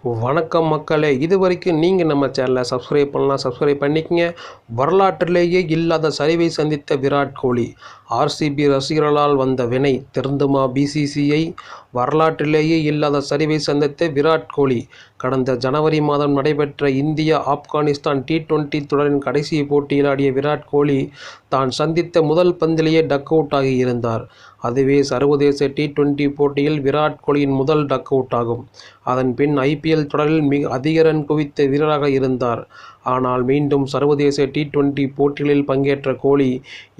வணக்கம் மக்களே, இதுவரைக்கும் நீங்கள் நம்ம சேனலை சப்ஸ்கிரைப் பண்ணலாம், சப்ஸ்கிரைப் பண்ணிக்கங்க. வரலாற்றிலேயே இல்லாத சரிவை சந்தித்த விராட் கோலி. ஆர்சிபி ரசிகர்களால் வந்த வினை திருந்துமா பிசிசிஐ? வரலாற்றிலேயே இல்லாத சரிவை சந்தித்த விராட் கோலி. கடந்த ஜனவரி மாதம் நடைபெற்ற இந்தியா ஆப்கானிஸ்தான் T20 தொடரின் கடைசி போட்டியில் ஆடிய விராட் கோலி தான் சந்தித்த முதல் பந்திலேயே டக் அவுட் ஆகி இருந்தார். அதுவே சர்வதேச T20 போட்டியில் விராட் கோலியின் முதல் டக் அவுட் ஆகும். அதன் பின் IPL தொடரில் மிக அதிக ரன் குவித்த வீரராக இருந்தார். ஆனால் மீண்டும் சர்வதேச T20 போட்டிகளில் பங்கேற்ற கோலி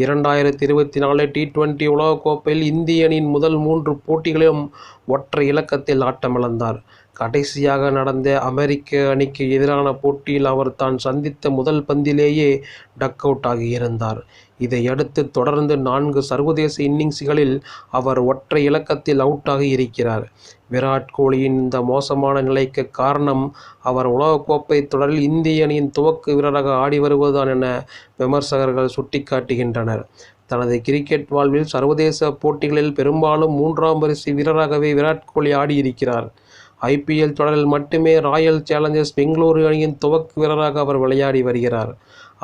2024 T20 உலகக்கோப்பையில் இந்திய அணியின் முதல் 3 போட்டிகளிலும் ஒற்றை இலக்கத்தில் ஆட்டமிழந்தார். கடைசியாக நடந்த அமெரிக்க அணிக்கு எதிரான போட்டியில் அவர் தான் சந்தித்த முதல் பந்திலேயே டக் அவுட் ஆகியிருந்தார். இதையடுத்து தொடர்ந்து 4 சர்வதேச இன்னிங்ஸ்களில் அவர் ஒற்றை இலக்கத்தில் அவுட் ஆகி இருக்கிறார். விராட் கோலியின் இந்த மோசமான நிலைக்கு காரணம் அவர் உலகக்கோப்பை தொடரில் இந்திய அணியின் துவக்க வீரராக ஆடி வருவதுதான் என விமர்சகர்கள் சுட்டிக்காட்டுகின்றனர். தனது கிரிக்கெட் வாழ்வில் சர்வதேச போட்டிகளில் பெரும்பாலும் 3ஆம் வரிசை வீரராகவே விராட் கோலி ஆடியிருக்கிறார். IPL தொடரில் மட்டுமே ராயல் சேலஞ்சர்ஸ் பெங்களூரு அணியின் துவக்க வீரராக அவர் விளையாடி வருகிறார்.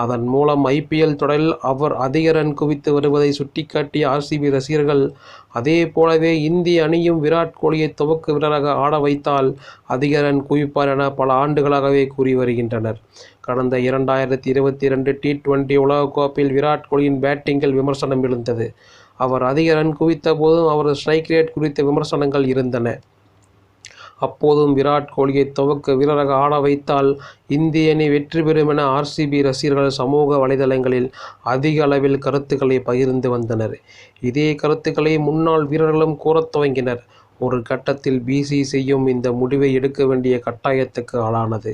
அதன் மூலம் IPL தொடரில் அவர் அதிக ரன் குவித்து வருவதை சுட்டிக்காட்டிய RCB ரசிகர்கள், அதே போலவே இந்திய அணியும் விராட் கோலியை துவக்க வீரராக ஆட வைத்தால் அதிக ரன் குவிப்பார் என பல ஆண்டுகளாகவே கூறி வருகின்றனர். கடந்த 2022 T20 உலகக்கோப்பையில் விராட் கோலியின் பேட்டிங்கில் விமர்சனம் எழுந்தது. அவர் அதிக ரன் குவித்த போதும் அவரது ஸ்ட்ரைக் ரேட் குறித்த விமர்சனங்கள் இருந்தன. அப்போதும் விராட் கோலியை துவக்க வீரராக ஆட வைத்தால் இந்திய அணி வெற்றி பெறும் என RCB ரசிகர்கள் சமூக வலைதளங்களில் அதிக அளவில் கருத்துக்களை பகிர்ந்து வந்தனர். இதே கருத்துக்களை முன்னாள் வீரர்களும் கூறத் துவங்கினர். ஒரு கட்டத்தில் BCCIயும் இந்த முடிவை எடுக்க வேண்டிய கட்டாயத்துக்கு ஆளானது.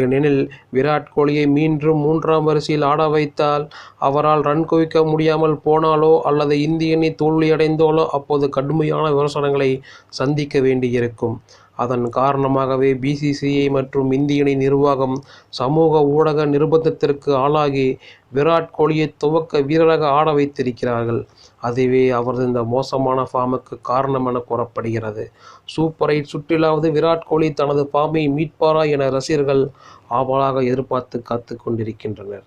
ஏனெனில் விராட் கோலியை மீண்டும் 3ஆம் வரிசையில் ஆட வைத்தால் அவரால் ரன் குவிக்க முடியாமல் போனாலோ அல்லது இந்திய அணி தோல்வியடைந்தாலோ அப்போது கடுமையான விமர்சனங்களை சந்திக்க வேண்டியிருக்கும். அதன் காரணமாகவே BCCI மற்றும் இந்திய அணி நிர்வாகம் சமூக ஊடக நிர்பந்தத்திற்கு ஆளாகி விராட் கோலியை துவக்க வீரராக ஆட வைத்திருக்கிறார்கள். அதுவே அவரது இந்த மோசமான ஃபார்முக்கு காரணம் என கூறப்படுகிறது. சூப்பர் 8 சுற்றிலாவது விராட் கோலி தனது ஃபார்மை மீட்பாரா என ரசிகர்கள் ஆவலாக எதிர்பார்த்து காத்து கொண்டிருக்கின்றனர்.